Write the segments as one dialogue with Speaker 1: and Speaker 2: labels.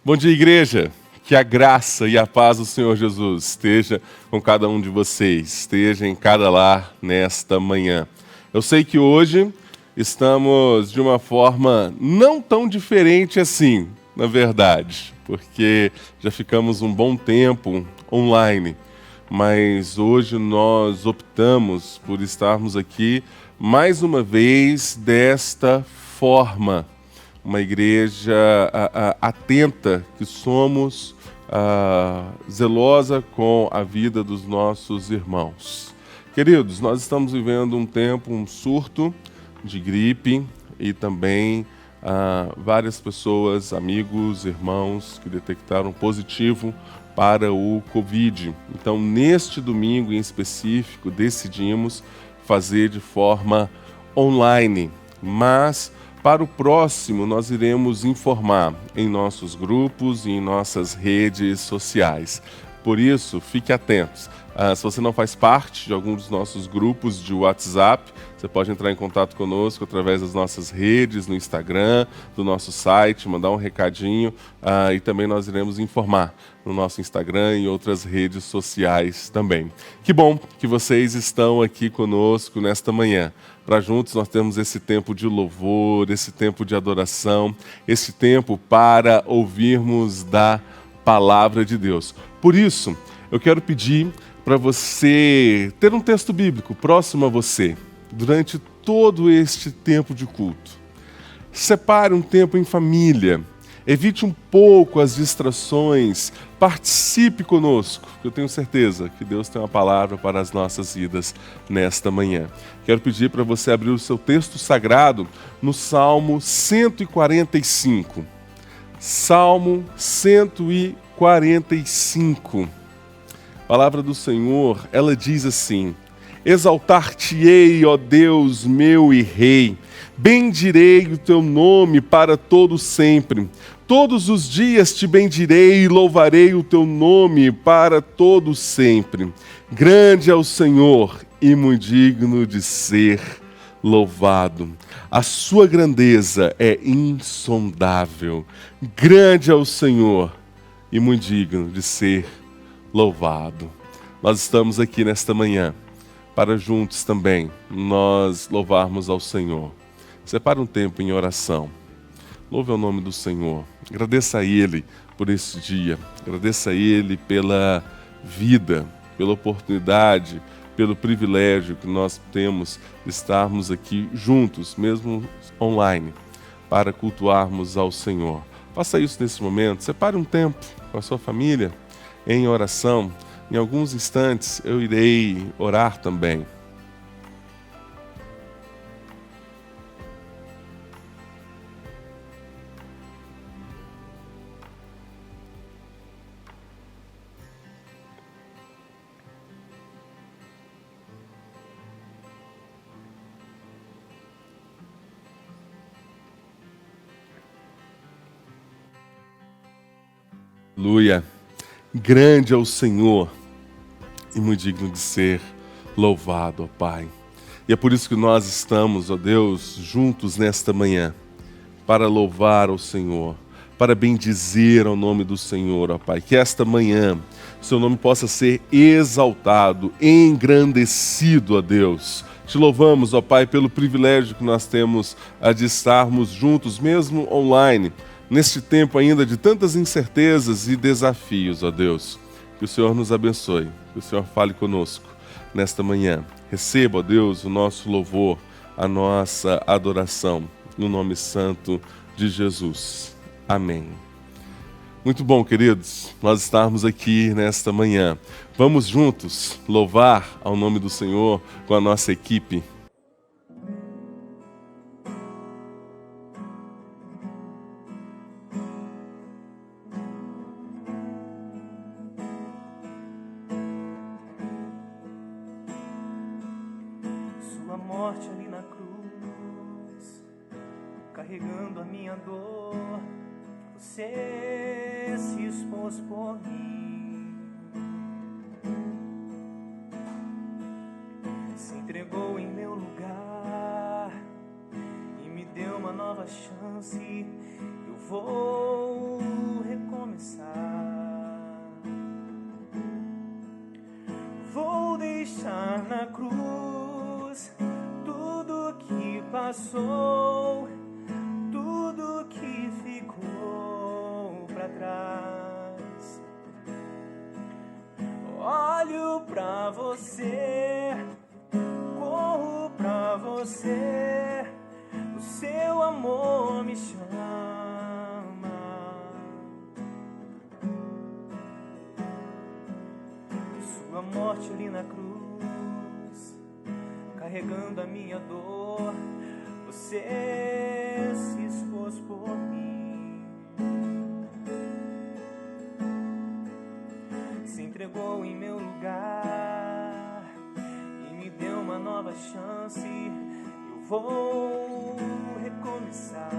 Speaker 1: Bom dia, igreja. Que a graça e a paz do Senhor Jesus esteja com cada um de vocês, esteja em cada lar nesta manhã. Eu sei que hoje estamos de uma forma não tão diferente assim, na verdade, porque já ficamos um bom tempo online, mas hoje nós optamos por estarmos aqui mais uma vez desta forma. Uma igreja atenta que somos, zelosa com a vida dos nossos irmãos. Queridos, nós estamos vivendo um tempo, um surto de gripe e também várias pessoas, amigos, irmãos que detectaram positivo para o Covid. Então, neste domingo em específico, decidimos fazer de forma online, mas para o próximo, nós iremos informar em nossos grupos e em nossas redes sociais. Por isso, fique atentos. Se você não faz parte de algum dos nossos grupos de WhatsApp, você pode entrar em contato conosco através das nossas redes, no Instagram, do nosso site, mandar um recadinho e também nós iremos informar no nosso Instagram e outras redes sociais também. Que bom que vocês estão aqui conosco nesta manhã. Para juntos nós temos esse tempo de louvor, esse tempo de adoração, esse tempo para ouvirmos da palavra de Deus. Por isso, eu quero pedir para você ter um texto bíblico próximo a você durante todo este tempo de culto. Separe um tempo em família. Evite um pouco as distrações, participe conosco, que eu tenho certeza que Deus tem uma palavra para as nossas vidas nesta manhã. Quero pedir para você abrir o seu texto sagrado no Salmo 145. Salmo 145. A palavra do Senhor, ela diz assim: Exaltar-te-ei, ó Deus meu e Rei, bendirei o teu nome para todo sempre. Todos os dias te bendirei e louvarei o teu nome para todo sempre. Grande é o Senhor e muito digno de ser louvado. A sua grandeza é insondável. Grande é o Senhor e muito digno de ser louvado. Nós estamos aqui nesta manhã para juntos também nós louvarmos ao Senhor. Separe um tempo em oração. Louve o nome do Senhor. Agradeça a Ele por esse dia. Agradeça a Ele pela vida, pela oportunidade, pelo privilégio que nós temos de estarmos aqui juntos, mesmo online, para cultuarmos ao Senhor. Faça isso nesse momento. Separe um tempo com a sua família em oração. Em alguns instantes eu irei orar também. Aleluia. Grande é o Senhor e muito digno de ser louvado, ó Pai. E é por isso que nós estamos, ó Deus, juntos nesta manhã, para louvar ao Senhor, para bendizer ao nome do Senhor, ó Pai. Que esta manhã seu nome possa ser exaltado, engrandecido, ó Deus. Te louvamos, ó Pai, pelo privilégio que nós temos de estarmos juntos, mesmo online, neste tempo ainda de tantas incertezas e desafios, ó Deus. Que o Senhor nos abençoe, que o Senhor fale conosco nesta manhã. Receba, ó Deus, o nosso louvor, a nossa adoração, no nome santo de Jesus. Amém. Muito bom, queridos, nós estarmos aqui nesta manhã. Vamos juntos louvar ao nome do Senhor com a nossa equipe.
Speaker 2: Sua morte ali na cruz, carregando a minha dor, você se expôs por mim, se entregou em meu lugar e me deu uma nova chance. Eu vou reconstruir. passou, tudo que ficou pra trás. Olho pra você, corro pra você, o seu amor me chama. Sua morte ali na cruz, carregando a minha dor, você se expôs por mim. Se entregou em meu lugar e me deu uma nova chance. Eu vou recomeçar.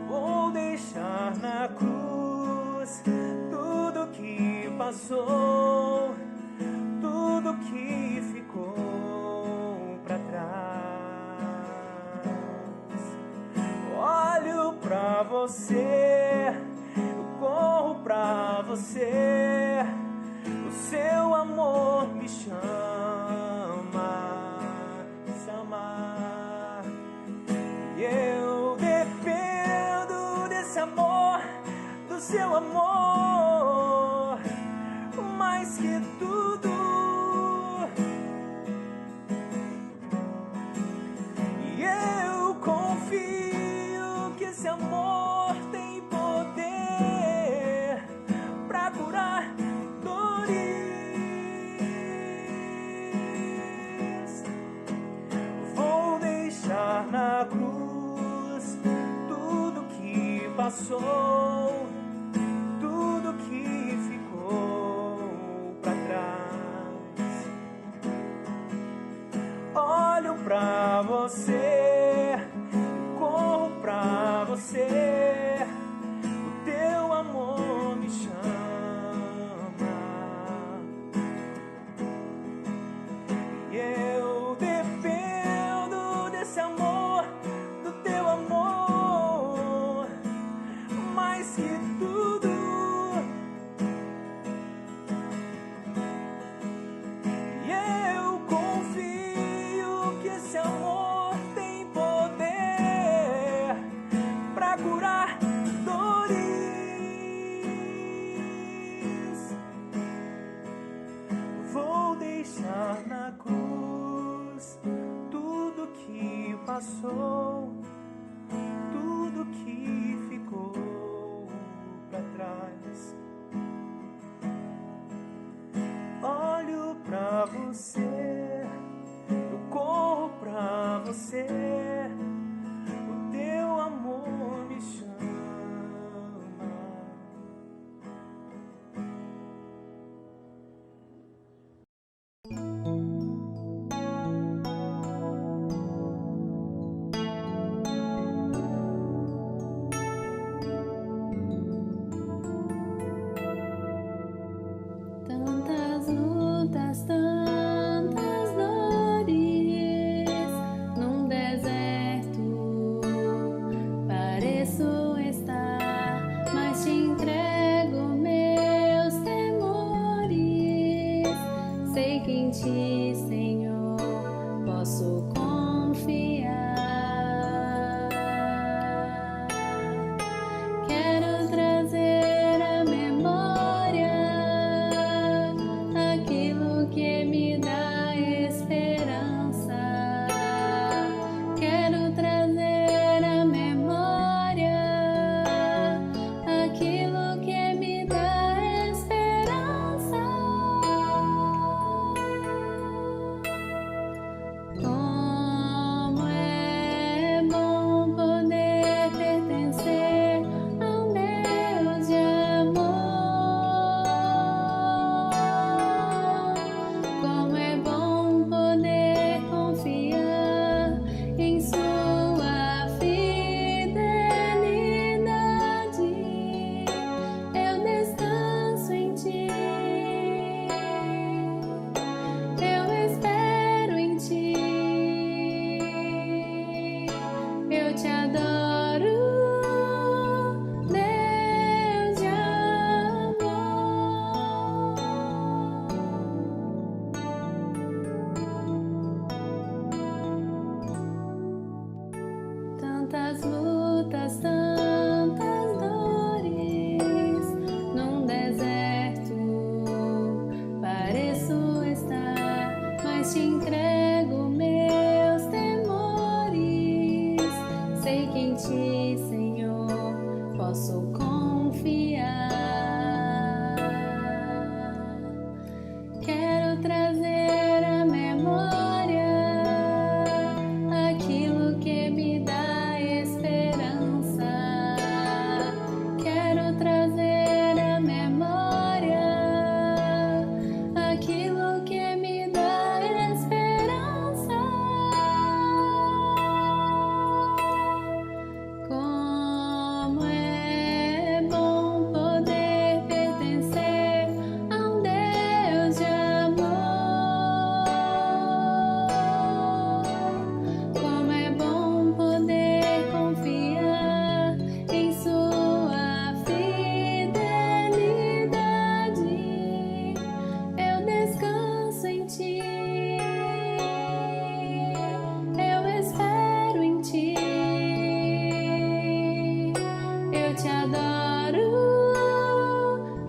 Speaker 2: Vou deixar na cruz tudo que passou, tudo que ficou pra trás. Olho pra você, eu corro pra você, o seu amor me chama, e eu dependo desse amor, do seu amor, mais que tudo. E eu confio que esse amor tem poder pra curar dores. Vou deixar na cruz tudo que passou, tudo que ficou pra trás. Olho pra você, corro pra você, o teu amor me chama. E eu dependo desse amor, do teu amor, mais que tudo. E eu confio que esse amor tem poder pra curar
Speaker 3: Senhor, posso confiar. Quero trazer à memória aquilo que me dá esperança. Quero trazer à memória aquilo que me dá esperança. Como é bom poder pertencer a um Deus de amor. Como é bom poder confiar em sua fidelidade. Eu descanso em ti, eu espero em ti, eu te adoro,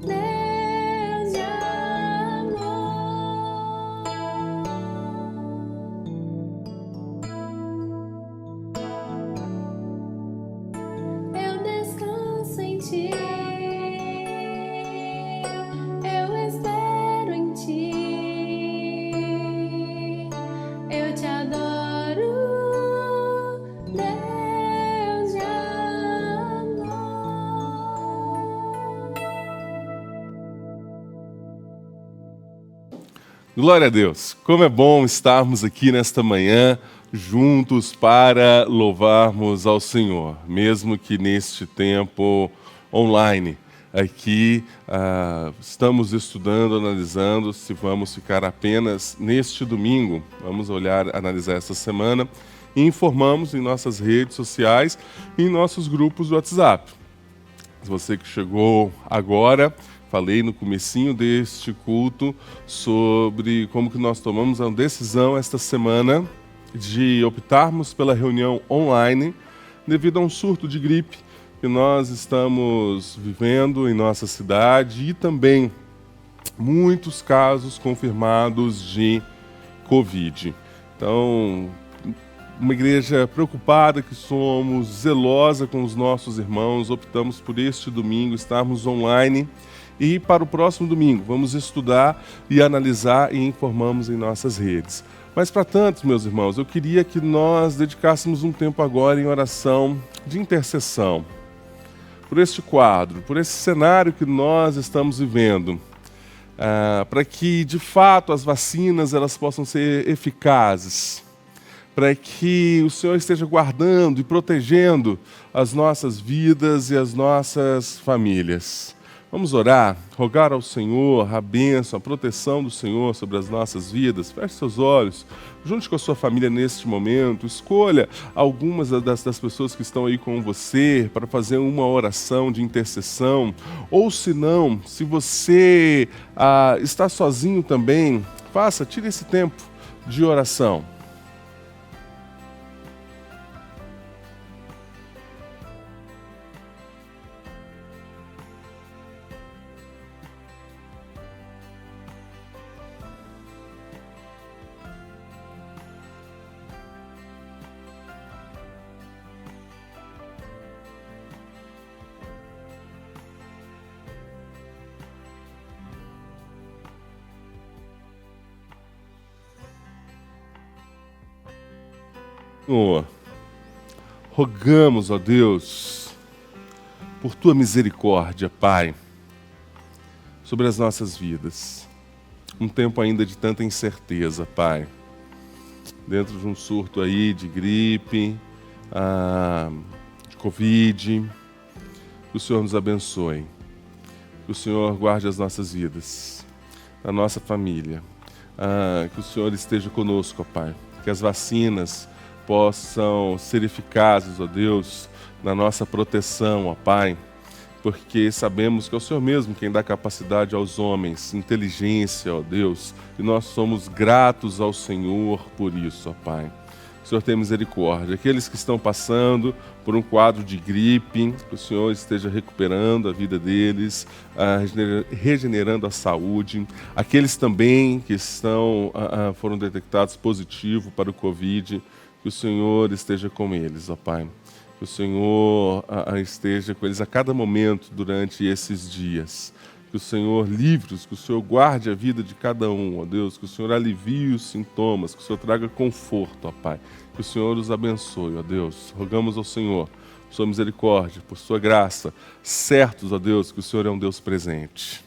Speaker 3: Deus de amor. Eu descanso em ti, eu espero em ti, eu te adoro, Deus de amor.
Speaker 1: Glória a Deus! Como é bom estarmos aqui nesta manhã juntos para louvarmos ao Senhor, mesmo que neste tempo online. Aqui estamos estudando, analisando se vamos ficar apenas neste domingo. Vamos analisar essa semana e informamos em nossas redes sociais e em nossos grupos do WhatsApp. Você que chegou agora, falei no comecinho deste culto sobre como que nós tomamos a decisão esta semana de optarmos pela reunião online devido a um surto de gripe que nós estamos vivendo em nossa cidade e também muitos casos confirmados de Covid. Então, uma igreja preocupada que somos, zelosa com os nossos irmãos, optamos por este domingo estarmos online. E para o próximo domingo, vamos estudar e analisar e informamos em nossas redes. Mas para tantos, meus irmãos, eu queria que nós dedicássemos um tempo agora em oração de intercessão. Por este quadro, por esse cenário que nós estamos vivendo. Para que, de fato, as vacinas elas possam ser eficazes. Para que o Senhor esteja guardando e protegendo as nossas vidas e as nossas famílias. Vamos orar, rogar ao Senhor a bênção, a proteção do Senhor sobre as nossas vidas. Feche seus olhos, junte com a sua família neste momento. Escolha algumas das pessoas que estão aí com você para fazer uma oração de intercessão. Ou se não, se você está sozinho também, tire esse tempo de oração. Senhor, rogamos, ó Deus, por Tua misericórdia, Pai, sobre as nossas vidas. Um tempo ainda de tanta incerteza, Pai. Dentro de um surto aí de gripe, de Covid, que o Senhor nos abençoe. Que o Senhor guarde as nossas vidas, a nossa família. Que o Senhor esteja conosco, ó Pai. Que as vacinas possam ser eficazes, ó Deus, na nossa proteção, ó Pai, porque sabemos que é o Senhor mesmo quem dá capacidade aos homens, inteligência, ó Deus, e nós somos gratos ao Senhor por isso, ó Pai. O Senhor tem misericórdia. Aqueles que estão passando por um quadro de gripe, que o Senhor esteja recuperando a vida deles, regenerando a saúde. Aqueles também que foram detectados positivo para o Covid, que o Senhor esteja com eles, ó Pai. Que o Senhor esteja com eles a cada momento durante esses dias. Que o Senhor livre-os, que o Senhor guarde a vida de cada um, ó Deus. Que o Senhor alivie os sintomas, que o Senhor traga conforto, ó Pai. Que o Senhor os abençoe, ó Deus. Rogamos ao Senhor, por sua misericórdia, por sua graça, certos, ó Deus, que o Senhor é um Deus presente.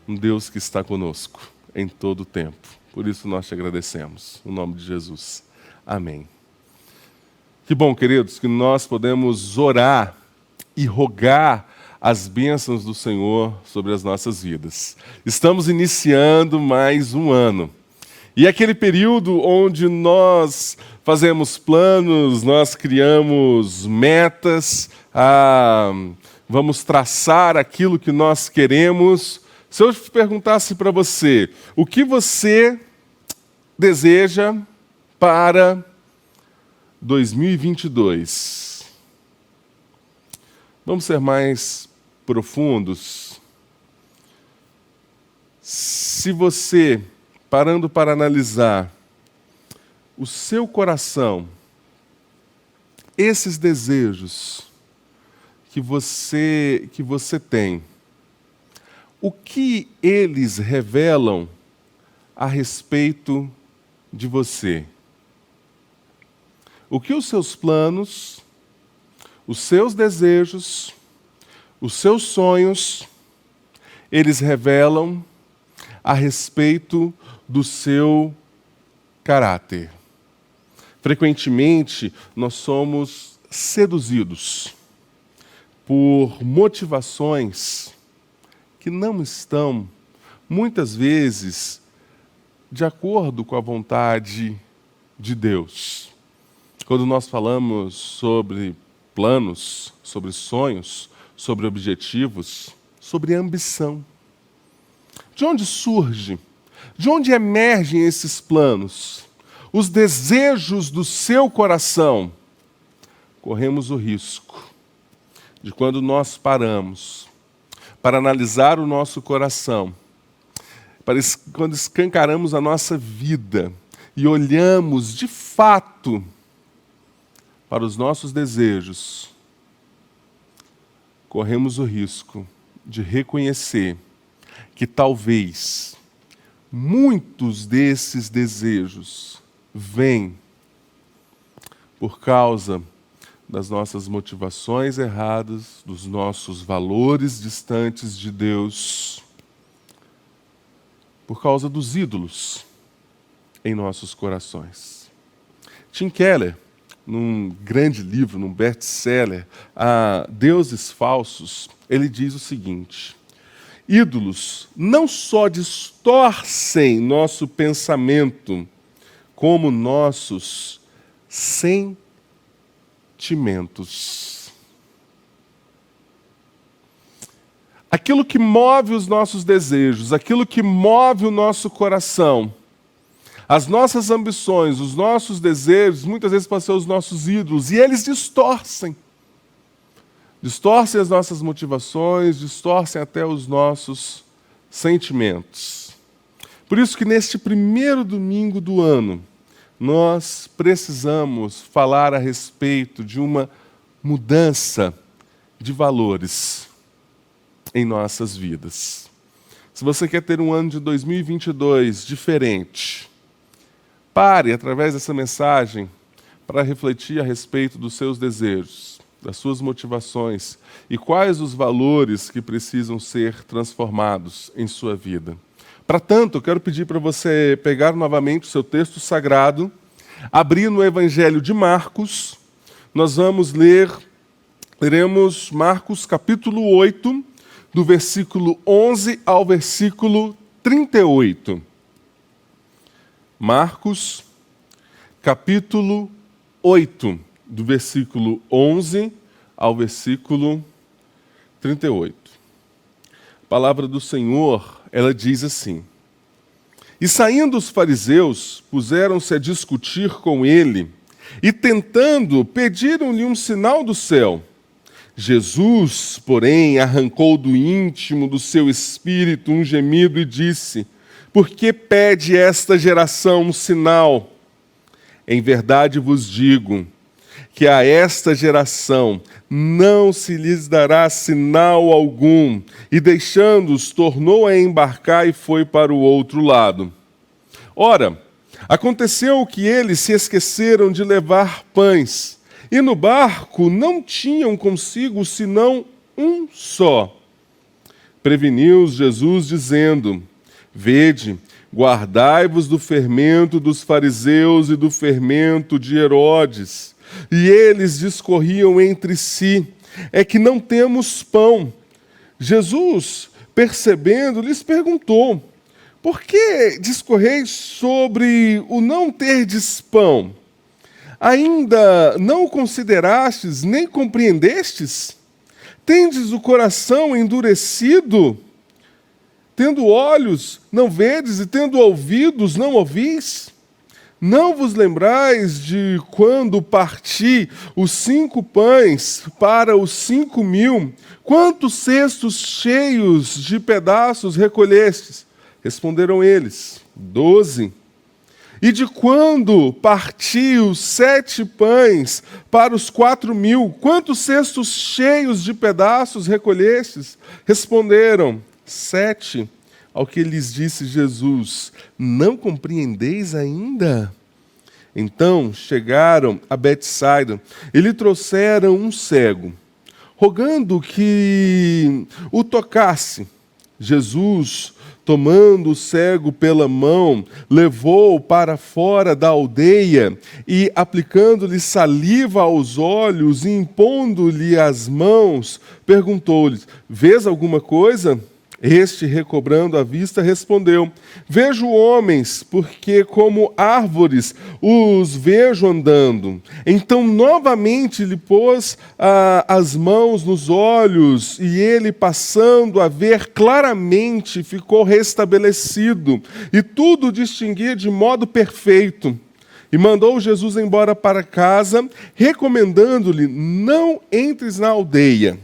Speaker 1: Um Deus que está conosco em todo o tempo. Por isso nós te agradecemos. No nome de Jesus. Amém. Que bom, queridos, que nós podemos orar e rogar as bênçãos do Senhor sobre as nossas vidas. Estamos iniciando mais um ano. E é aquele período onde nós fazemos planos, nós criamos metas, vamos traçar aquilo que nós queremos. Se eu perguntasse para você, o que você deseja para 2022? Vamos ser mais profundos. Se você, parando para analisar o seu coração, esses desejos que você tem, o que eles revelam a respeito de você? O que os seus planos, os seus desejos, os seus sonhos, eles revelam a respeito do seu caráter? Frequentemente, nós somos seduzidos por motivações que não estão, muitas vezes, de acordo com a vontade de Deus. Quando nós falamos sobre planos, sobre sonhos, sobre objetivos, sobre ambição. De onde surge? De onde emergem esses planos? Os desejos do seu coração. Corremos o risco de, quando nós paramos para analisar o nosso coração, quando escancaramos a nossa vida e olhamos de fato para os nossos desejos, corremos o risco de reconhecer que talvez muitos desses desejos vêm por causa das nossas motivações erradas, dos nossos valores distantes de Deus, por causa dos ídolos em nossos corações. Tim Keller, num grande livro, num best-seller, Deuses Falsos, ele diz o seguinte: ídolos não só distorcem nosso pensamento, como nossos sentimentos. Aquilo que move os nossos desejos, aquilo que move o nosso coração, as nossas ambições, os nossos desejos, muitas vezes podem ser os nossos ídolos, e eles distorcem. Distorcem as nossas motivações, distorcem até os nossos sentimentos. Por isso que neste primeiro domingo do ano, nós precisamos falar a respeito de uma mudança de valores em nossas vidas. Se você quer ter um ano de 2022 diferente, pare, através dessa mensagem, para refletir a respeito dos seus desejos, das suas motivações e quais os valores que precisam ser transformados em sua vida. Para tanto, eu quero pedir para você pegar novamente o seu texto sagrado, abrir no Evangelho de Marcos. Nós leremos Marcos capítulo 8, do versículo 11 ao versículo 38. Marcos, capítulo 8, do versículo 11 ao versículo 38. A palavra do Senhor, ela diz assim: E saindo os fariseus, puseram-se a discutir com ele, e tentando, pediram-lhe um sinal do céu. Jesus, porém, arrancou do íntimo do seu espírito um gemido e disse: Por que pede esta geração um sinal? Em verdade vos digo que a esta geração não se lhes dará sinal algum. E deixando-os, tornou a embarcar e foi para o outro lado. Ora, aconteceu que eles se esqueceram de levar pães, e no barco não tinham consigo senão um só. Preveniu-os Jesus, dizendo: Vede, guardai-vos do fermento dos fariseus e do fermento de Herodes. E eles discorriam entre si: é que não temos pão. Jesus, percebendo, lhes perguntou: por que discorreis sobre o não terdes pão? Ainda não o considerastes, nem compreendestes? Tendes o coração endurecido? Tendo olhos, não vedes, e tendo ouvidos, não ouvis? Não vos lembrais de quando parti os 5 pães para os 5.000? Quantos cestos cheios de pedaços recolhestes? Responderam eles: 12. E de quando parti os 7 pães para os 4.000? Quantos cestos cheios de pedaços recolhestes? Responderam: 7. Ao que lhes disse Jesus: não compreendeis ainda? Então chegaram a Betsaida e lhe trouxeram um cego, rogando que o tocasse. Jesus, tomando o cego pela mão, levou-o para fora da aldeia e, aplicando-lhe saliva aos olhos e impondo-lhe as mãos, perguntou-lhe: vês alguma coisa? Este, recobrando a vista, respondeu: vejo homens, porque como árvores os vejo andando. Então novamente lhe pôs as mãos nos olhos, e ele, passando a ver claramente, ficou restabelecido, e tudo distinguia de modo perfeito. E mandou Jesus embora para casa, recomendando-lhe: não entres na aldeia.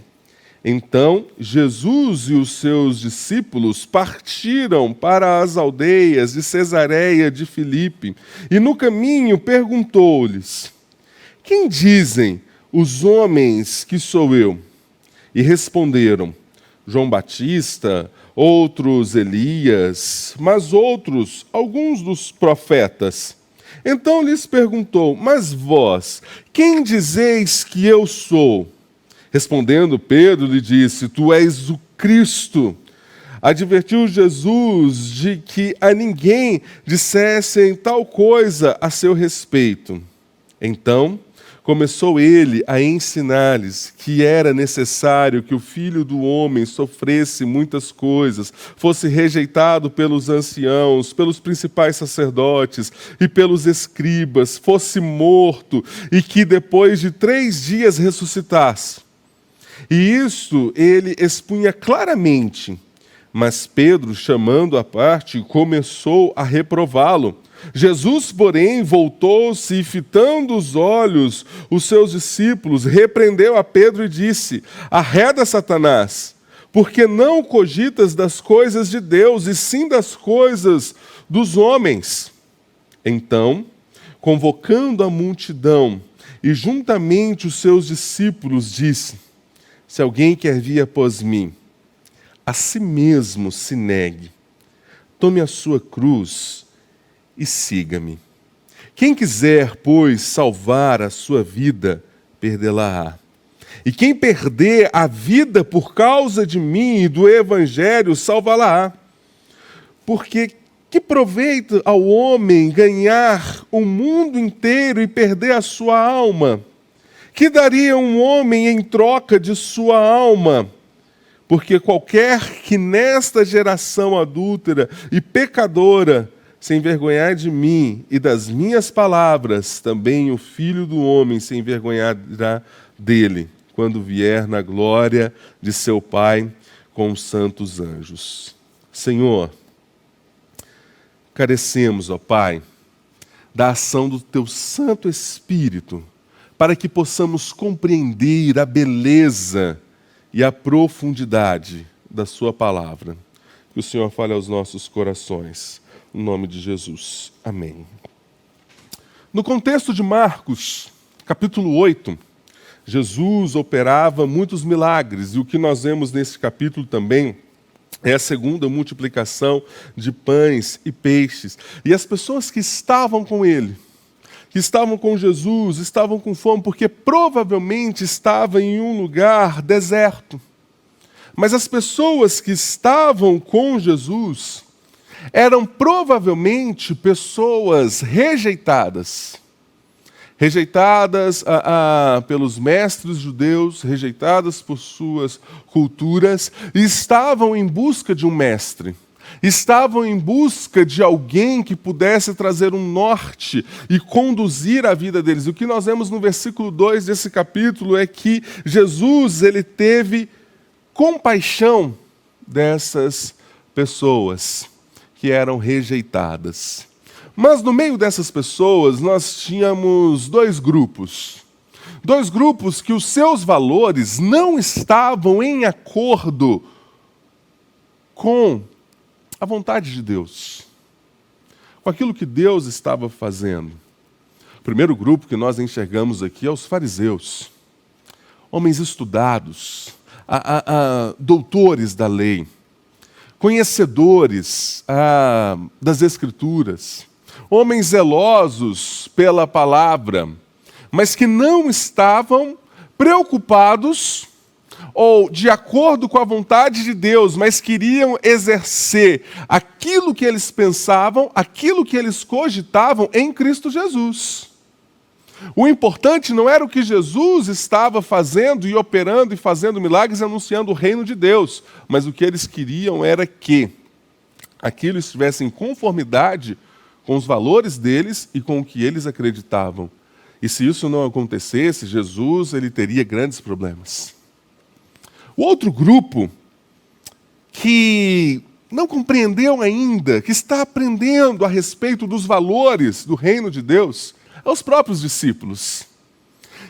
Speaker 1: Então Jesus e os seus discípulos partiram para as aldeias de Cesareia de Filipe, e no caminho perguntou-lhes: quem dizem os homens que sou eu? E responderam: João Batista, outros Elias, mas outros, alguns dos profetas. Então lhes perguntou: mas vós, quem dizeis que eu sou? Respondendo, Pedro lhe disse: tu és o Cristo. Advertiu Jesus de que a ninguém dissessem tal coisa a seu respeito. Então começou ele a ensinar-lhes que era necessário que o Filho do Homem sofresse muitas coisas, fosse rejeitado pelos anciãos, pelos principais sacerdotes e pelos escribas, fosse morto e que depois de 3 dias ressuscitasse. E isto ele expunha claramente, mas Pedro, chamando à parte, começou a reprová-lo. Jesus, porém, voltou-se e, fitando os olhos os seus discípulos, repreendeu a Pedro e disse: arreda, Satanás, porque não cogitas das coisas de Deus, e sim das coisas dos homens. Então, convocando a multidão e juntamente os seus discípulos, disse: se alguém quer vir após mim, a si mesmo se negue, tome a sua cruz e siga-me. Quem quiser, pois, salvar a sua vida, perdê-la-á. E quem perder a vida por causa de mim e do Evangelho, salvá-la-á. Porque que proveito ao homem ganhar o mundo inteiro e perder a sua alma? Que daria um homem em troca de sua alma? Porque qualquer que nesta geração adúltera e pecadora se envergonhar de mim e das minhas palavras, também o Filho do Homem se envergonhará dele, quando vier na glória de seu Pai com os santos anjos. Senhor, carecemos, ó Pai, da ação do Teu Santo Espírito, para que possamos compreender a beleza e a profundidade da Sua palavra. Que o Senhor fale aos nossos corações. No nome de Jesus. Amém. No contexto de Marcos, capítulo 8, Jesus operava muitos milagres, e o que nós vemos nesse capítulo também é a segunda multiplicação de pães e peixes. E as pessoas que estavam com ele, que estavam com Jesus, estavam com fome, porque provavelmente estava em um lugar deserto. Mas as pessoas que estavam com Jesus eram provavelmente pessoas rejeitadas. Rejeitadas pelos mestres judeus, rejeitadas por suas culturas, e estavam em busca de um mestre. Estavam em busca de alguém que pudesse trazer um norte e conduzir a vida deles. O que nós vemos no versículo 2 desse capítulo é que Jesus ele teve compaixão dessas pessoas que eram rejeitadas. Mas no meio dessas pessoas nós tínhamos dois grupos. Dois grupos que os seus valores não estavam em acordo com a vontade de Deus, com aquilo que Deus estava fazendo. O primeiro grupo que nós enxergamos aqui é os fariseus, homens estudados, doutores da lei, conhecedores das Escrituras, homens zelosos pela palavra, mas que não estavam preocupados ou de acordo com a vontade de Deus, mas queriam exercer aquilo que eles pensavam, aquilo que eles cogitavam em Cristo Jesus. O importante não era o que Jesus estava fazendo e operando e fazendo milagres e anunciando o reino de Deus, mas o que eles queriam era que aquilo estivesse em conformidade com os valores deles e com o que eles acreditavam. E se isso não acontecesse, Jesus ele teria grandes problemas. O outro grupo que não compreendeu ainda, que está aprendendo a respeito dos valores do reino de Deus, é os próprios discípulos,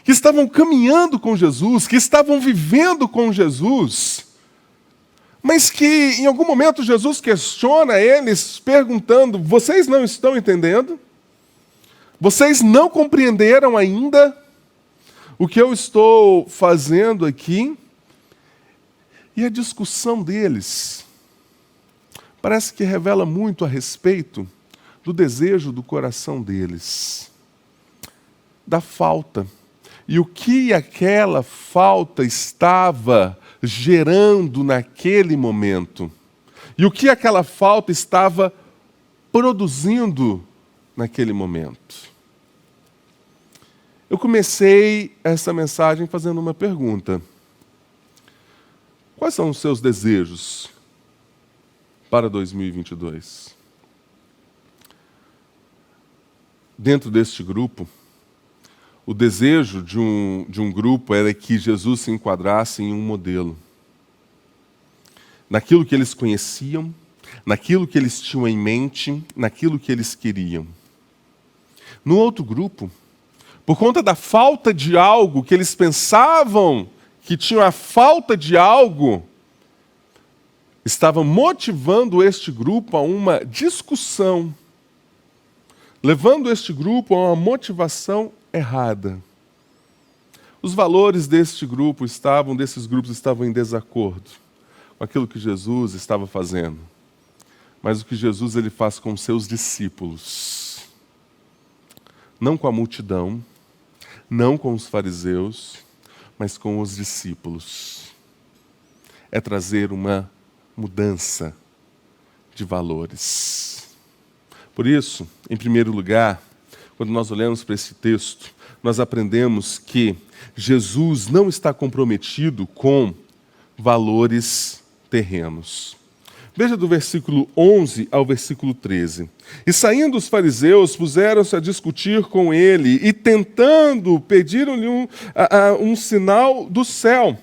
Speaker 1: que estavam caminhando com Jesus, que estavam vivendo com Jesus, mas que em algum momento Jesus questiona eles, perguntando: vocês não estão entendendo? Vocês não compreenderam ainda o que eu estou fazendo aqui? E a discussão deles parece que revela muito a respeito do desejo do coração deles, da falta. E o que aquela falta estava gerando naquele momento. E o que aquela falta estava produzindo naquele momento. Eu comecei essa mensagem fazendo uma pergunta. Quais são os seus desejos para 2022? Dentro deste grupo, o desejo de um grupo era que Jesus se enquadrasse em um modelo. Naquilo que eles conheciam, naquilo que eles tinham em mente, naquilo que eles queriam. No outro grupo, por conta da falta de algo que eles pensavam que tinham a falta de algo, estava motivando este grupo a uma discussão, levando este grupo a uma motivação errada. Os valores desses grupos estavam em desacordo com aquilo que Jesus estava fazendo. Mas o que Jesus ele faz com os seus discípulos, não com a multidão, não com os fariseus, mas com os discípulos, é trazer uma mudança de valores. Por isso, em primeiro lugar, quando nós olhamos para esse texto, nós aprendemos que Jesus não está comprometido com valores terrenos. Veja do versículo 11 ao versículo 13. E saindo os fariseus, puseram-se a discutir com ele e tentando, pediram-lhe um sinal do céu.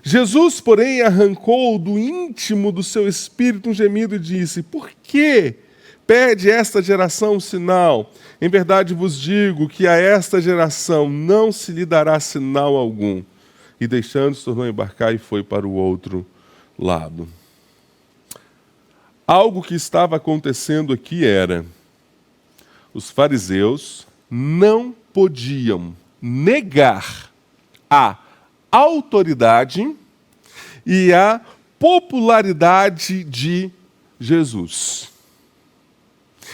Speaker 1: Jesus, porém, arrancou do íntimo do seu espírito um gemido e disse: por que pede esta geração um sinal? Em verdade vos digo que a esta geração não se lhe dará sinal algum. E deixando-se, tornou a embarcar e foi para o outro lado. Algo que estava acontecendo aqui era: os fariseus não podiam, negar a autoridade e a popularidade de Jesus.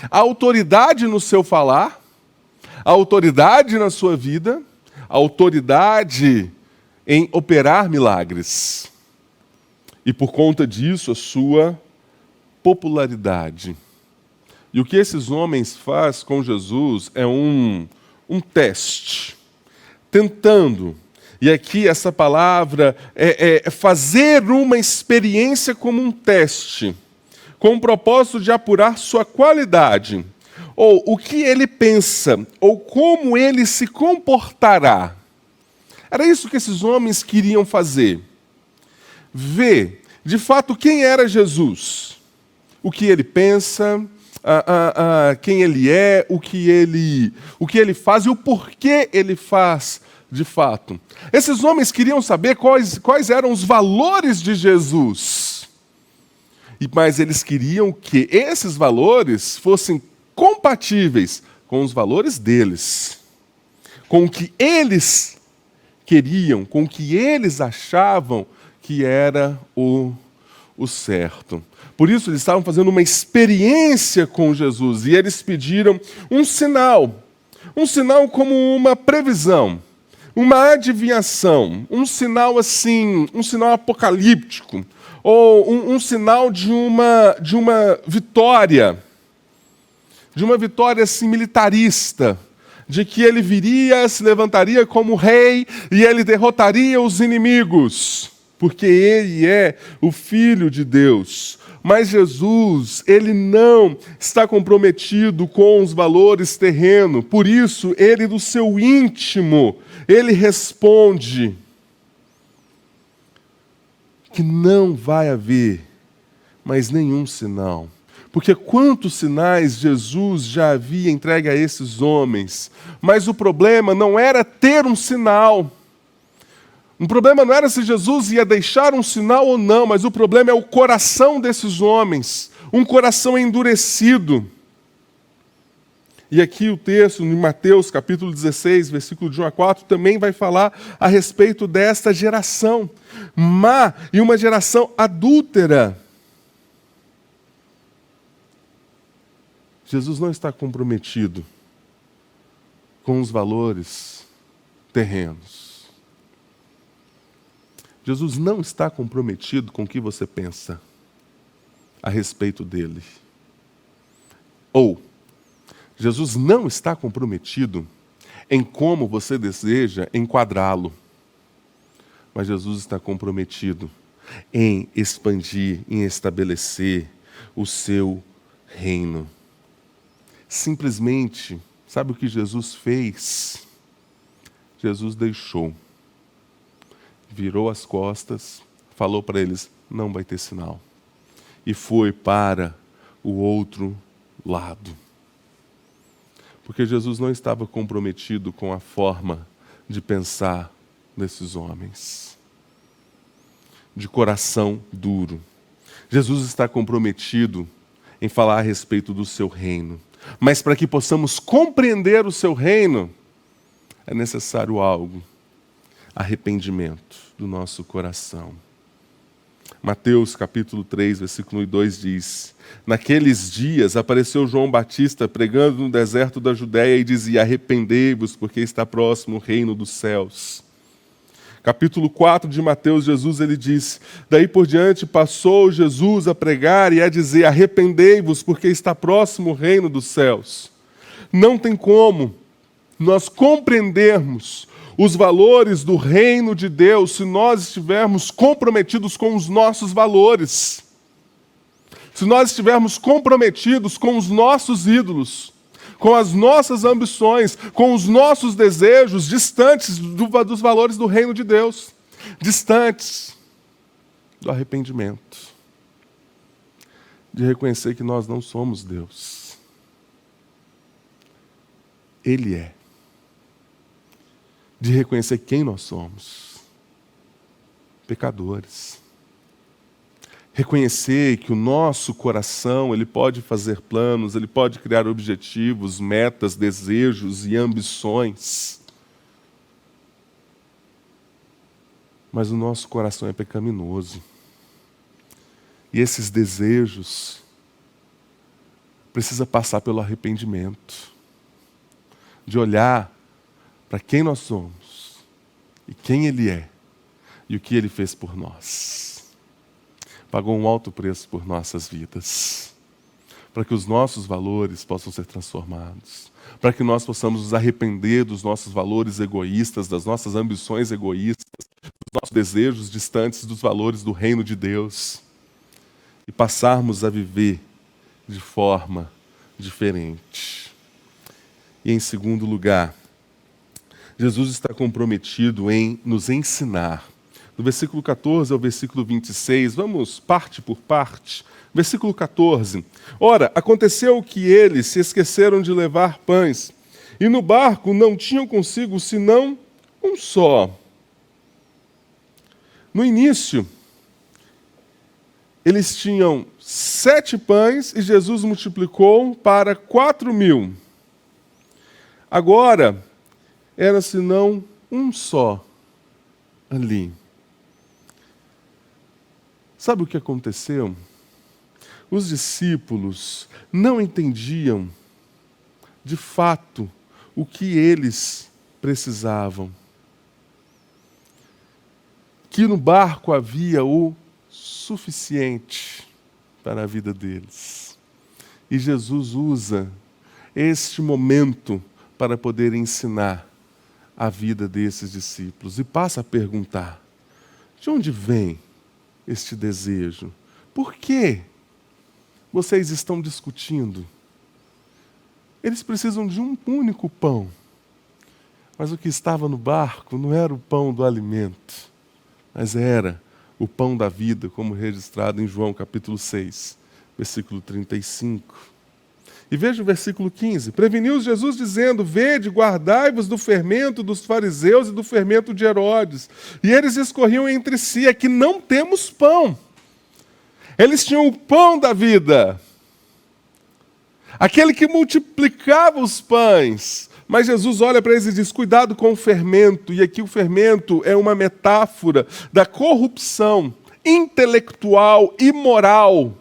Speaker 1: A autoridade no seu falar, a autoridade na sua vida, a autoridade em operar milagres. E por conta disso, a sua popularidade. E o que esses homens fazem com Jesus é um teste, tentando. E aqui essa palavra é fazer uma experiência como um teste, com o propósito de apurar sua qualidade, ou o que ele pensa, ou como ele se comportará. Era isso que esses homens queriam fazer. Ver, de fato, quem era Jesus, o que ele pensa, quem ele é, o que ele faz e o porquê ele faz de fato. Esses homens queriam saber quais eram os valores de Jesus. Mas eles queriam que esses valores fossem compatíveis com os valores deles, com o que eles queriam, com o que eles achavam que era o certo. Por isso, eles estavam fazendo uma experiência com Jesus e eles pediram um sinal como uma previsão, uma adivinhação, um sinal assim, um sinal apocalíptico, ou um sinal de uma vitória, assim, militarista, de que ele viria, se levantaria como rei e ele derrotaria os inimigos, porque ele é o Filho de Deus. Mas Jesus, ele não está comprometido com os valores terrenos. Por isso, ele do seu íntimo, ele responde que não vai haver mais nenhum sinal. Porque quantos sinais Jesus já havia entregue a esses homens. Mas o problema não era ter um sinal. O problema não era se Jesus ia deixar um sinal ou não, mas o problema é o coração desses homens, um coração endurecido. E aqui o texto, em Mateus capítulo 16, versículo de 1 a 4, também vai falar a respeito desta geração má e uma geração adúltera. Jesus não está comprometido com os valores terrenos. Jesus não está comprometido com o que você pensa a respeito dele. Ou, Jesus não está comprometido em como você deseja enquadrá-lo. Mas Jesus está comprometido em expandir, em estabelecer o seu reino. Simplesmente, sabe o que Jesus fez? Jesus deixou. Virou as costas, falou para eles, não vai ter sinal. E foi para o outro lado. Porque Jesus não estava comprometido com a forma de pensar desses homens. De coração duro. Jesus está comprometido em falar a respeito do seu reino. Mas para que possamos compreender o seu reino, é necessário algo. Arrependimento do nosso coração. Mateus capítulo 3, versículo 2 diz: naqueles dias apareceu João Batista pregando no deserto da Judéia e dizia, arrependei-vos porque está próximo o reino dos céus. Capítulo 4 de Mateus, Jesus ele diz, daí por diante passou Jesus a pregar e a dizer, arrependei-vos porque está próximo o reino dos céus. Não tem como nós compreendermos os valores do reino de Deus se nós estivermos comprometidos com os nossos valores. Se nós estivermos comprometidos com os nossos ídolos, com as nossas ambições, com os nossos desejos distantes dos valores do reino de Deus, distantes do arrependimento, de reconhecer que nós não somos Deus. Ele é. De reconhecer quem nós somos. Pecadores. Reconhecer que o nosso coração, ele pode fazer planos, ele pode criar objetivos, metas, desejos e ambições. Mas o nosso coração é pecaminoso. E esses desejos precisam passar pelo arrependimento. De olhar para quem nós somos e quem Ele é e o que Ele fez por nós. Pagou um alto preço por nossas vidas, para que os nossos valores possam ser transformados, para que nós possamos nos arrepender dos nossos valores egoístas, das nossas ambições egoístas, dos nossos desejos distantes dos valores do reino de Deus e passarmos a viver de forma diferente. E em segundo lugar, Jesus está comprometido em nos ensinar. Do versículo 14 ao versículo 26, vamos parte por parte. Versículo 14. Ora, aconteceu que eles se esqueceram de levar pães, e no barco não tinham consigo senão um só. No início, eles tinham 7 pães e Jesus multiplicou para 4.000. Agora, era senão um só ali. Sabe o que aconteceu? Os discípulos não entendiam, de fato, o que eles precisavam. Que no barco havia o suficiente para a vida deles. E Jesus usa este momento para poder ensinar a vida desses discípulos. E passa a perguntar: de onde vem este desejo? Por que vocês estão discutindo? Eles precisam de um único pão. Mas o que estava no barco não era o pão do alimento, mas era o pão da vida, como registrado em João capítulo 6, versículo 35. E veja o versículo 15. Preveniu Jesus dizendo: vede, guardai-vos do fermento dos fariseus e do fermento de Herodes. E eles discorriam entre si: é que não temos pão. Eles tinham o pão da vida, aquele que multiplicava os pães. Mas Jesus olha para eles e diz: cuidado com o fermento. E aqui o fermento é uma metáfora da corrupção intelectual e moral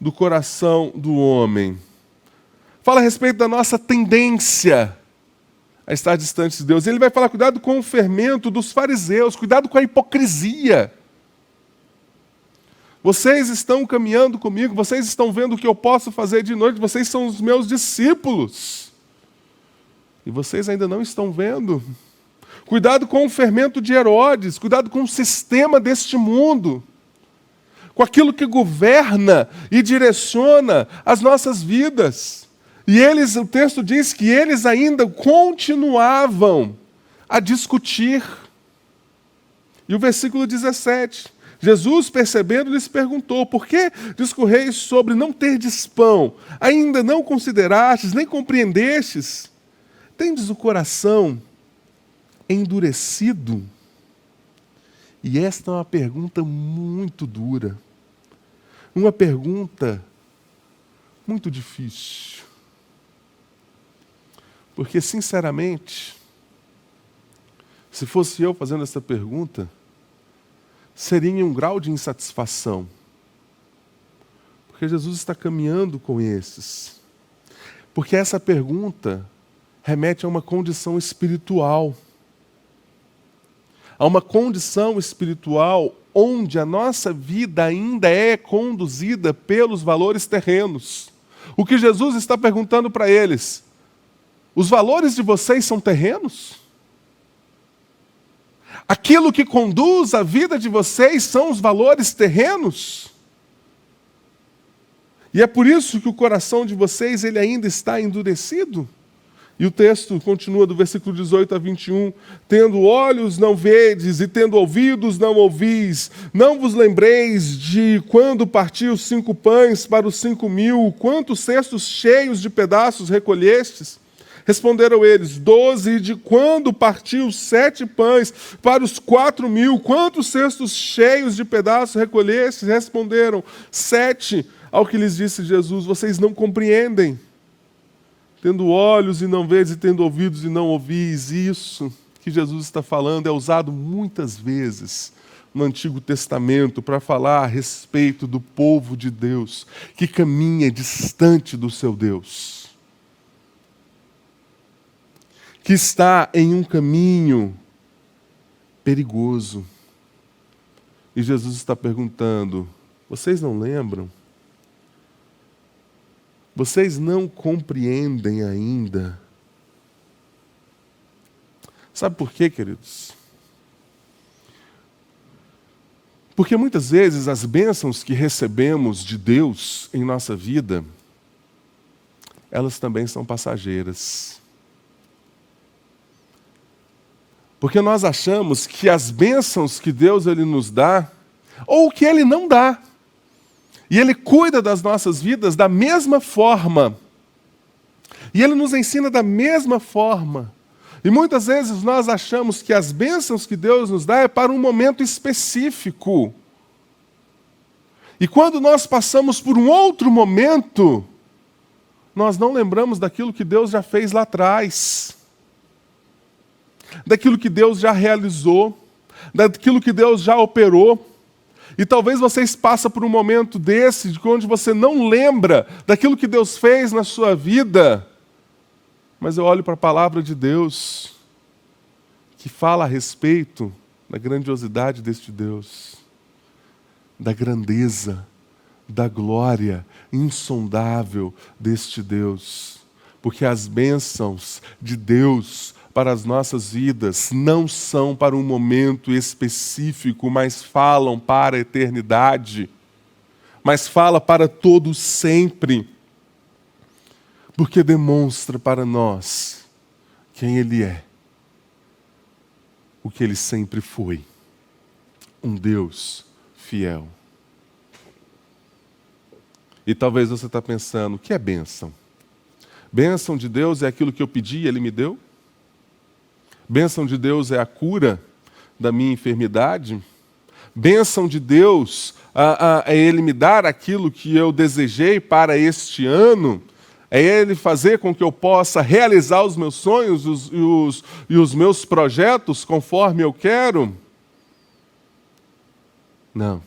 Speaker 1: do coração do homem. Fala a respeito da nossa tendência a estar distante de Deus. Ele vai falar: cuidado com o fermento dos fariseus, cuidado com a hipocrisia. Vocês estão caminhando comigo, vocês estão vendo o que eu posso fazer de noite, vocês são os meus discípulos. E vocês ainda não estão vendo. Cuidado com o fermento de Herodes, cuidado com o sistema deste mundo, com aquilo que governa e direciona as nossas vidas. E eles, o texto diz que eles ainda continuavam a discutir. E o versículo 17, Jesus, percebendo, lhes perguntou: por que discorreis sobre não terdes pão? Ainda não considerastes, nem compreendestes? Tendes o coração endurecido? E esta é uma pergunta muito dura. Uma pergunta muito difícil. Porque, sinceramente, se fosse eu fazendo essa pergunta, seria em um grau de insatisfação. Porque Jesus está caminhando com esses. Porque essa pergunta remete a uma condição espiritual. A uma condição espiritual onde a nossa vida ainda é conduzida pelos valores terrenos. O que Jesus está perguntando para eles: os valores de vocês são terrenos? Aquilo que conduz a vida de vocês são os valores terrenos? E é por isso que o coração de vocês ele ainda está endurecido? E o texto continua do versículo 18 a 21. Tendo olhos não vedes e tendo ouvidos não ouvis. Não vos lembreis de quando parti os 5 pães para os 5.000, quantos cestos cheios de pedaços recolhestes? Responderam eles: 12. E de quando partiu 7 pães para os 4.000, quantos cestos cheios de pedaços recolhestes? Responderam: 7. Ao que lhes disse Jesus: vocês não compreendem. Tendo olhos e não vedes, e tendo ouvidos e não ouvis. Isso que Jesus está falando é usado muitas vezes no Antigo Testamento para falar a respeito do povo de Deus que caminha distante do seu Deus, que está em um caminho perigoso. E Jesus está perguntando: vocês não lembram? Vocês não compreendem ainda? Sabe por quê, queridos? Porque muitas vezes as bênçãos que recebemos de Deus em nossa vida, elas também são passageiras. Porque nós achamos que as bênçãos que Deus ele nos dá, ou que Ele não dá, e Ele cuida das nossas vidas da mesma forma, e Ele nos ensina da mesma forma. E muitas vezes nós achamos que as bênçãos que Deus nos dá é para um momento específico. E quando nós passamos por um outro momento, nós não lembramos daquilo que Deus já fez lá atrás, daquilo que Deus já realizou, daquilo que Deus já operou. E talvez vocês passem por um momento desse, onde você não lembra daquilo que Deus fez na sua vida. Mas eu olho para a palavra de Deus, que fala a respeito da grandiosidade deste Deus, da grandeza, da glória insondável deste Deus. Porque as bênçãos de Deus para as nossas vidas não são para um momento específico, mas falam para a eternidade, mas fala para todo sempre, porque demonstra para nós quem Ele é, o que Ele sempre foi, um Deus fiel. E talvez você está pensando: o que é bênção? Bênção de Deus é aquilo que eu pedi e Ele me deu? Bênção de Deus é a cura da minha enfermidade? Bênção de Deus é Ele me dar aquilo que eu desejei para este ano? É Ele fazer com que eu possa realizar os meus sonhos e os meus projetos conforme eu quero? Não.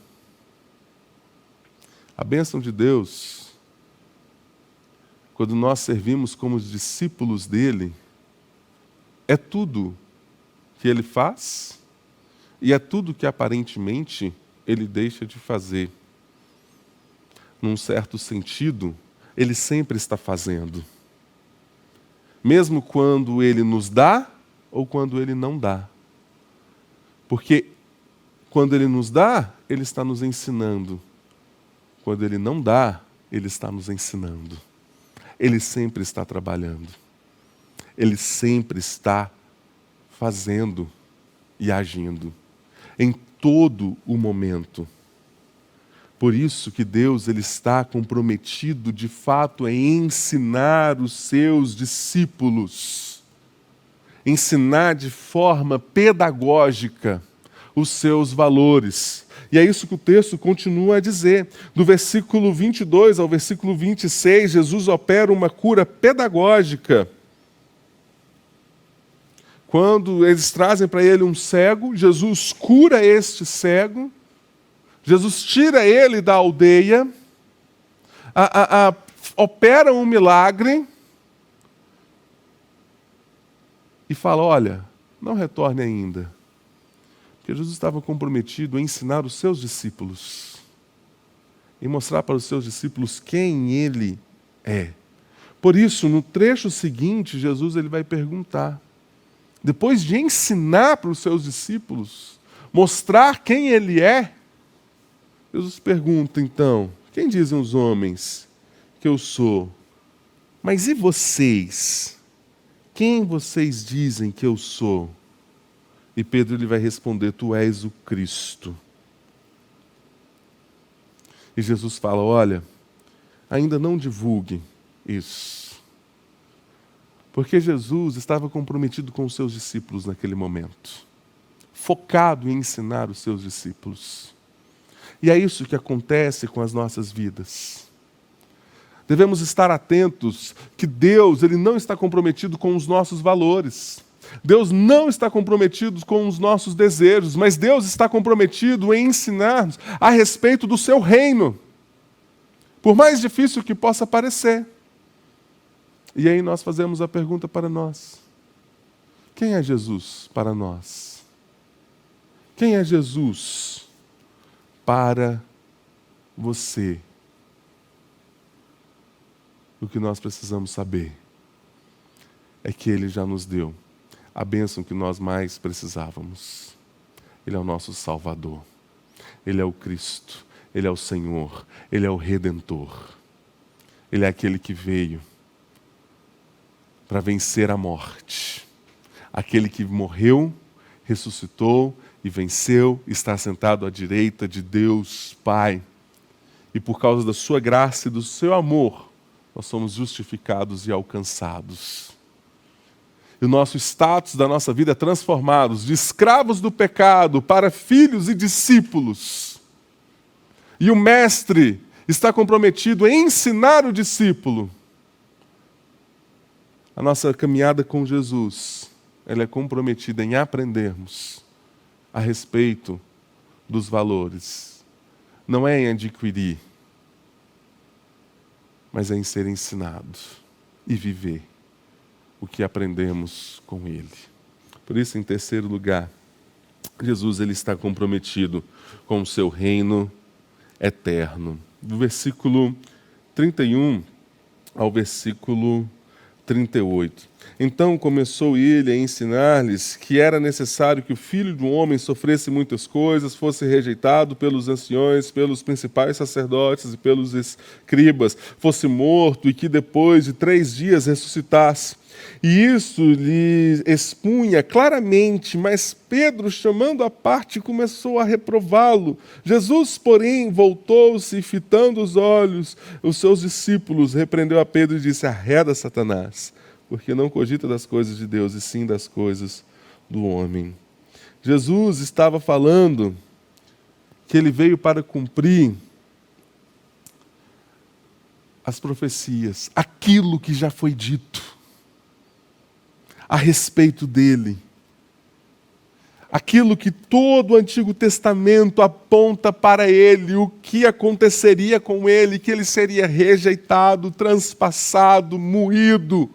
Speaker 1: A bênção de Deus, quando nós servimos como discípulos dEle, é tudo que Ele faz e é tudo que aparentemente Ele deixa de fazer. Num certo sentido, Ele sempre está fazendo. Mesmo quando Ele nos dá ou quando Ele não dá. Porque quando Ele nos dá, Ele está nos ensinando. Quando Ele não dá, Ele está nos ensinando. Ele sempre está trabalhando. Ele sempre está fazendo e agindo, em todo o momento. Por isso que Deus ele está comprometido, de fato, em ensinar os seus discípulos, ensinar de forma pedagógica os seus valores. E é isso que o texto continua a dizer. Do versículo 22 ao versículo 26, Jesus opera uma cura pedagógica. Quando eles trazem para ele um cego, Jesus cura este cego, Jesus tira ele da aldeia, opera um milagre e fala: olha, não retorne ainda. Porque Jesus estava comprometido em ensinar os seus discípulos, em mostrar para os seus discípulos quem Ele é. Por isso, no trecho seguinte, Jesus ele vai perguntar, depois de ensinar para os seus discípulos, mostrar quem Ele é, Jesus pergunta então: quem dizem os homens que eu sou? Mas e vocês? Quem vocês dizem que eu sou? E Pedro ele vai responder: tu és o Cristo. E Jesus fala: olha, ainda não divulgue isso. Porque Jesus estava comprometido com os seus discípulos naquele momento, focado em ensinar os seus discípulos. E é isso que acontece com as nossas vidas. Devemos estar atentos que Deus ele não está comprometido com os nossos valores. Deus não está comprometido com os nossos desejos, mas Deus está comprometido em ensinar-nos a respeito do seu reino, por mais difícil que possa parecer. E aí nós fazemos a pergunta para nós: quem é Jesus para nós? Quem é Jesus para você? O que nós precisamos saber é que Ele já nos deu a bênção que nós mais precisávamos. Ele é o nosso Salvador. Ele é o Cristo. Ele é o Senhor. Ele é o Redentor. Ele é aquele que veio para vencer a morte. Aquele que morreu, ressuscitou e venceu, está sentado à direita de Deus Pai. E por causa da sua graça e do seu amor, nós somos justificados e alcançados. E o nosso status da nossa vida é transformado de escravos do pecado para filhos e discípulos. E o mestre está comprometido em ensinar o discípulo. A nossa caminhada com Jesus, ela é comprometida em aprendermos a respeito dos valores. Não é em adquirir, mas é em ser ensinado e viver o que aprendemos com Ele. Por isso, em terceiro lugar, Jesus ele está comprometido com o seu reino eterno. Do versículo 31 ao versículo 38. Então começou ele a ensinar-lhes que era necessário que o Filho do Homem sofresse muitas coisas, fosse rejeitado pelos anciões, pelos principais sacerdotes e pelos escribas, fosse morto e que depois de 3 dias ressuscitasse. E isso lhe expunha claramente, mas Pedro, chamando à parte, começou a reprová-lo. Jesus, porém, voltou-se e, fitando os olhos, os seus discípulos, repreendeu a Pedro e disse: arreda, Satanás, porque não cogita das coisas de Deus, e sim das coisas do homem. Jesus estava falando que ele veio para cumprir as profecias, aquilo que já foi dito a respeito dele. Aquilo que todo o Antigo Testamento aponta para ele, o que aconteceria com ele, que ele seria rejeitado, transpassado, moído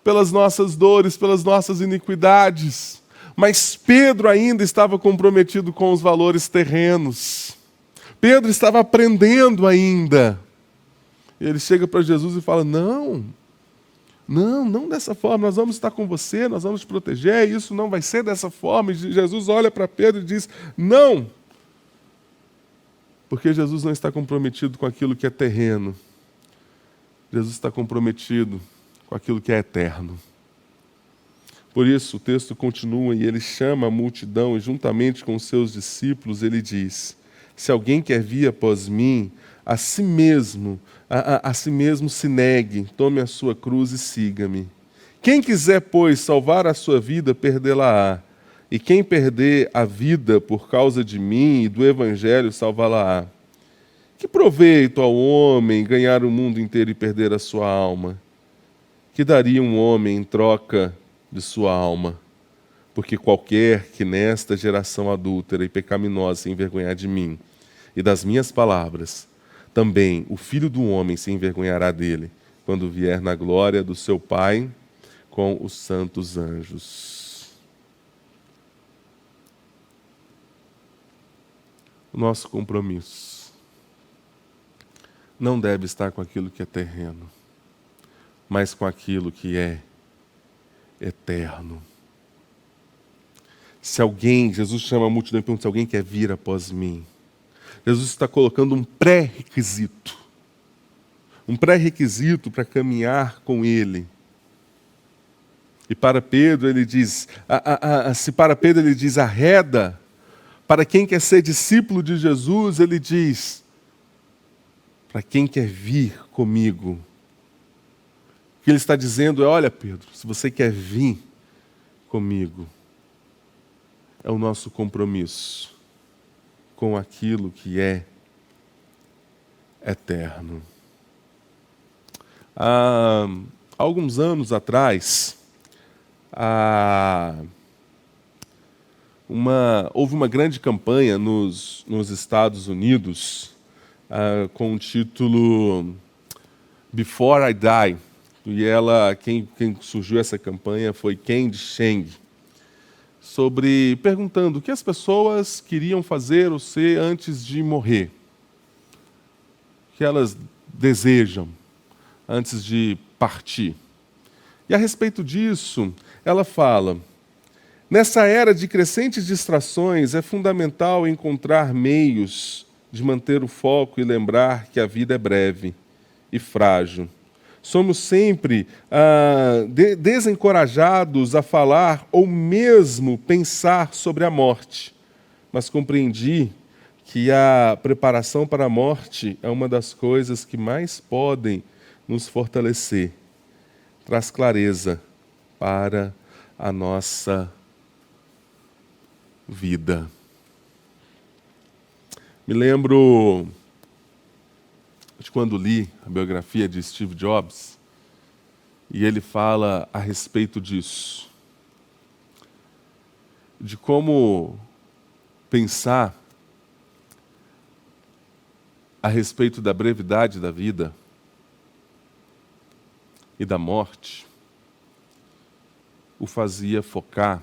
Speaker 1: pelas nossas dores, pelas nossas iniquidades. Mas Pedro ainda estava comprometido com os valores terrenos. Pedro estava aprendendo ainda. E ele chega para Jesus e fala: não dessa forma, nós vamos estar com você, nós vamos te proteger, isso não vai ser dessa forma. E Jesus olha para Pedro e diz: não, porque Jesus não está comprometido com aquilo que é terreno, Jesus está comprometido com aquilo que é eterno. Por isso o texto continua e ele chama a multidão e juntamente com os seus discípulos ele diz: se alguém quer vir após mim, a si mesmo se negue, tome a sua cruz e siga-me. Quem quiser, pois, salvar a sua vida, perdê-la-á. E quem perder a vida por causa de mim e do Evangelho, salvá-la-á. Que proveito ao homem ganhar o mundo inteiro e perder a sua alma? Que daria um homem em troca de sua alma? Porque qualquer que nesta geração adúltera e pecaminosa se envergonhar de mim e das minhas palavras, também o Filho do Homem se envergonhará dele, quando vier na glória do seu Pai com os santos anjos. O nosso compromisso não deve estar com aquilo que é terreno, mas com aquilo que é eterno. Se alguém, Jesus chama a multidão e pergunta: se alguém quer vir após mim, Jesus está colocando um pré-requisito para caminhar com Ele. E para Pedro ele diz, se para Pedro ele diz arreda, para quem quer ser discípulo de Jesus, ele diz, para quem quer vir comigo. O que ele está dizendo é: olha, Pedro, se você quer vir comigo, é o nosso compromisso com aquilo que é eterno. Há alguns anos atrás, houve uma grande campanha nos Estados Unidos com o título Before I Die. E quem surgiu essa campanha foi Candy Cheng, perguntando o que as pessoas queriam fazer ou ser antes de morrer. O que elas desejam antes de partir. E a respeito disso, ela fala: nessa era de crescentes distrações, é fundamental encontrar meios de manter o foco e lembrar que a vida é breve e frágil. Somos sempre desencorajados a falar ou mesmo pensar sobre a morte, mas compreendi que a preparação para a morte é uma das coisas que mais podem nos fortalecer, traz clareza para a nossa vida. Me lembro de quando li a biografia de Steve Jobs, e ele fala a respeito disso, de como pensar a respeito da brevidade da vida e da morte o fazia focar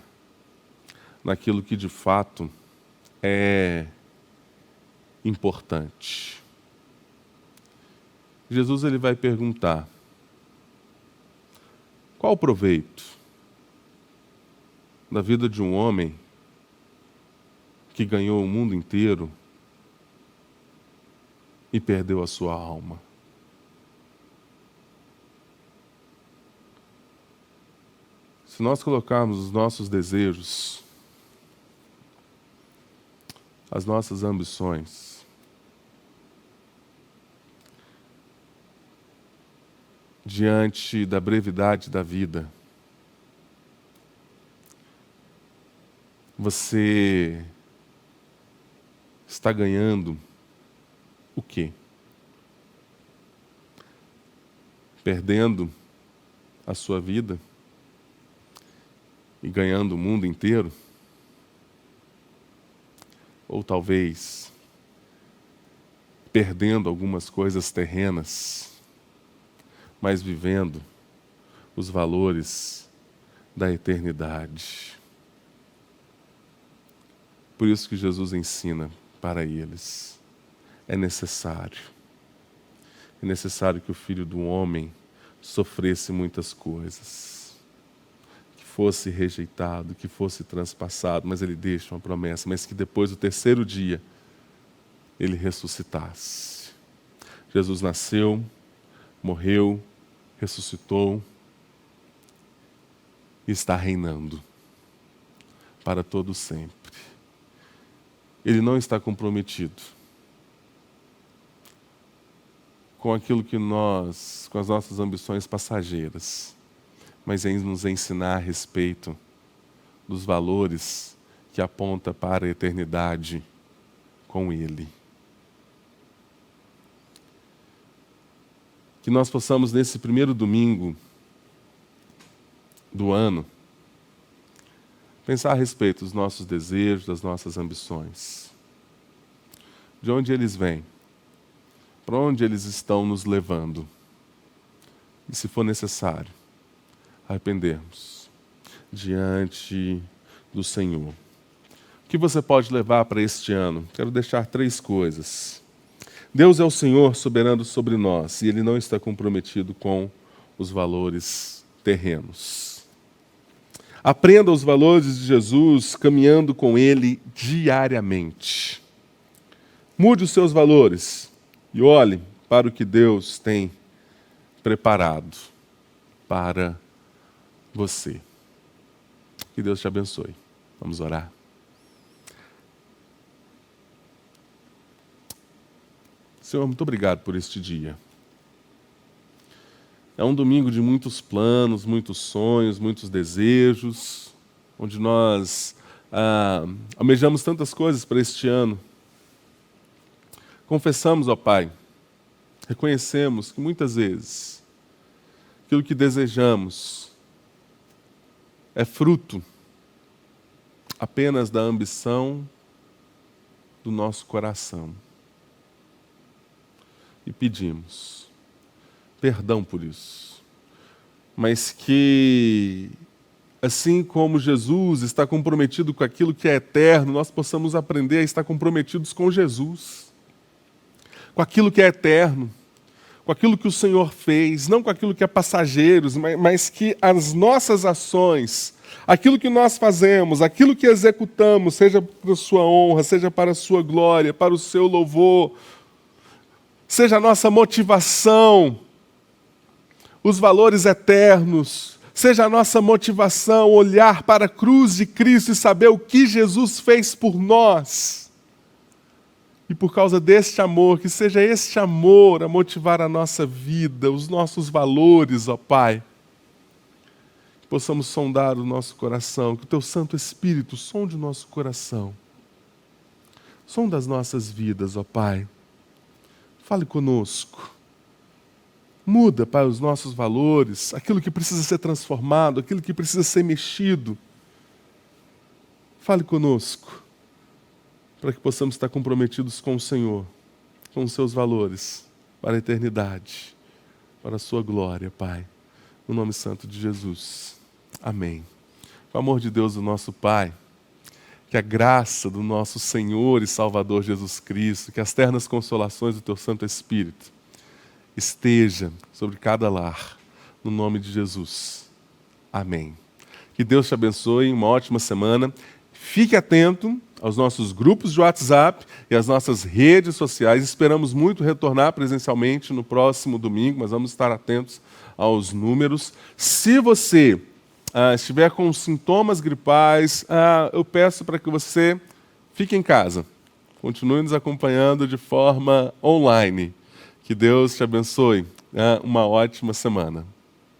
Speaker 1: naquilo que de fato é importante. Jesus ele vai perguntar: qual o proveito da vida de um homem que ganhou o mundo inteiro e perdeu a sua alma? Se nós colocarmos os nossos desejos, as nossas ambições, diante da brevidade da vida, você está ganhando o quê? Perdendo a sua vida e ganhando o mundo inteiro? Ou talvez perdendo algumas coisas terrenas, mas vivendo os valores da eternidade. Por isso que Jesus ensina para eles: é necessário que o Filho do Homem sofresse muitas coisas, que fosse rejeitado, que fosse transpassado, mas ele deixa uma promessa, mas que depois do terceiro dia ele ressuscitasse. Jesus nasceu, morreu, ressuscitou e está reinando para todo sempre. Ele não está comprometido com aquilo com as nossas ambições passageiras, mas em nos ensinar a respeito dos valores que aponta para a eternidade com Ele. Que nós possamos, nesse primeiro domingo do ano, pensar a respeito dos nossos desejos, das nossas ambições. De onde eles vêm? Para onde eles estão nos levando? E, se for necessário, arrependermos diante do Senhor. O que você pode levar para este ano? Quero deixar 3 coisas. Deus é o Senhor soberano sobre nós e Ele não está comprometido com os valores terrenos. Aprenda os valores de Jesus caminhando com Ele diariamente. Mude os seus valores e olhe para o que Deus tem preparado para você. Que Deus te abençoe. Vamos orar. Senhor, muito obrigado por este dia. É um domingo de muitos planos, muitos sonhos, muitos desejos, onde nós almejamos tantas coisas para este ano. Confessamos, ó Pai, reconhecemos que muitas vezes aquilo que desejamos é fruto apenas da ambição do nosso coração. E pedimos perdão por isso. Mas que, assim como Jesus está comprometido com aquilo que é eterno, nós possamos aprender a estar comprometidos com Jesus, com aquilo que é eterno, com aquilo que o Senhor fez, não com aquilo que é passageiro, mas que as nossas ações, aquilo que nós fazemos, aquilo que executamos, seja para a sua honra, seja para a sua glória, para o seu louvor, seja a nossa motivação, os valores eternos, seja a nossa motivação olhar para a cruz de Cristo e saber o que Jesus fez por nós. E por causa deste amor, que seja este amor a motivar a nossa vida, os nossos valores, ó Pai. Que possamos sondar o nosso coração, que o Teu Santo Espírito sonde o nosso coração. Sonda as nossas vidas, ó Pai. Fale conosco. Muda, Pai, os nossos valores, aquilo que precisa ser transformado, aquilo que precisa ser mexido. Fale conosco, para que possamos estar comprometidos com o Senhor, com os seus valores, para a eternidade, para a sua glória, Pai. No nome santo de Jesus. Amém. Com o amor de Deus, o nosso Pai, que a graça do nosso Senhor e Salvador Jesus Cristo, que as ternas consolações do Teu Santo Espírito esteja sobre cada lar, no nome de Jesus. Amém. Que Deus te abençoe, uma ótima semana. Fique atento aos nossos grupos de WhatsApp e às nossas redes sociais. Esperamos muito retornar presencialmente no próximo domingo, mas vamos estar atentos aos números. Se você estiver com sintomas gripais, eu peço para que você fique em casa. Continue nos acompanhando de forma online. Que Deus te abençoe. Uma ótima semana.